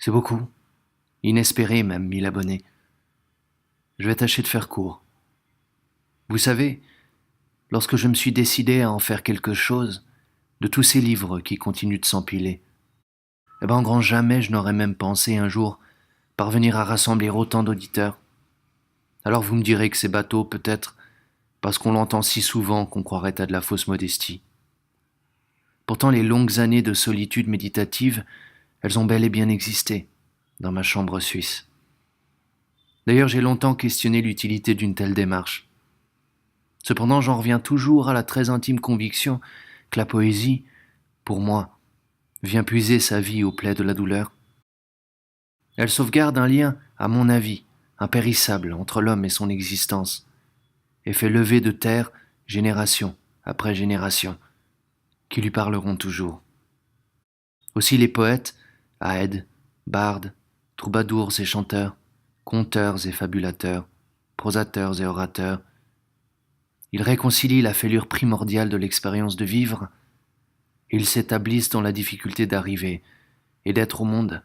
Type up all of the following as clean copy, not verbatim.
C'est beaucoup, inespéré même, 1000 abonnés. Je vais tâcher de faire court. Vous savez, lorsque je me suis décidé à en faire quelque chose, de tous ces livres qui continuent de s'empiler, en grand jamais je n'aurais même pensé un jour parvenir à rassembler autant d'auditeurs. Alors vous me direz que c'est bateau, peut-être, parce qu'on l'entend si souvent qu'on croirait à de la fausse modestie. Pourtant les longues années de solitude méditative, elles ont bel et bien existé, dans ma chambre suisse. D'ailleurs j'ai longtemps questionné l'utilité d'une telle démarche. Cependant j'en reviens toujours à la très intime conviction que la poésie, pour moi, vient puiser sa vie au plaid de la douleur. Elle sauvegarde un lien, à mon avis, impérissable entre l'homme et son existence, et fait lever de terre génération après génération, qui lui parleront toujours. Aussi les poètes, aèdes, bardes, troubadours et chanteurs, conteurs et fabulateurs, prosateurs et orateurs, ils réconcilient la fêlure primordiale de l'expérience de vivre, et ils s'établissent dans la difficulté d'arriver et d'être au monde.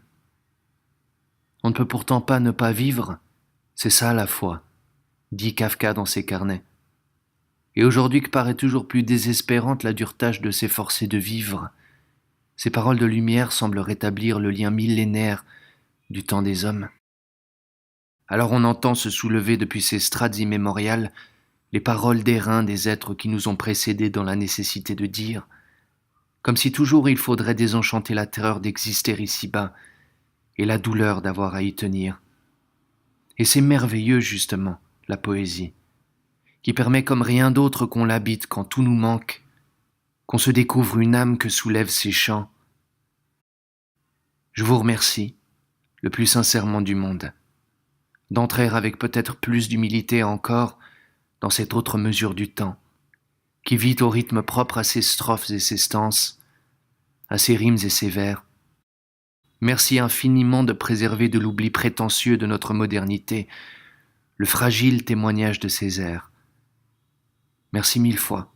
On ne peut pourtant pas ne pas vivre, c'est ça la foi, dit Kafka dans ses carnets. Et aujourd'hui que paraît toujours plus désespérante la dure tâche de s'efforcer de vivre, ces paroles de lumière semblent rétablir le lien millénaire du temps des hommes. Alors on entend se soulever depuis ces strates immémoriales les paroles d'airain des êtres qui nous ont précédés dans la nécessité de dire, comme si toujours il faudrait désenchanter la terreur d'exister ici-bas et la douleur d'avoir à y tenir. Et c'est merveilleux justement, la poésie, qui permet comme rien d'autre qu'on l'habite quand tout nous manque, qu'on se découvre une âme que soulèvent ces chants. Je vous remercie, le plus sincèrement du monde, d'entrer avec peut-être plus d'humilité encore dans cette autre mesure du temps, qui vit au rythme propre à ses strophes et ses stances, à ses rimes et ses vers. Merci infiniment de préserver de l'oubli prétentieux de notre modernité le fragile témoignage de ses airs. Merci 1000 fois.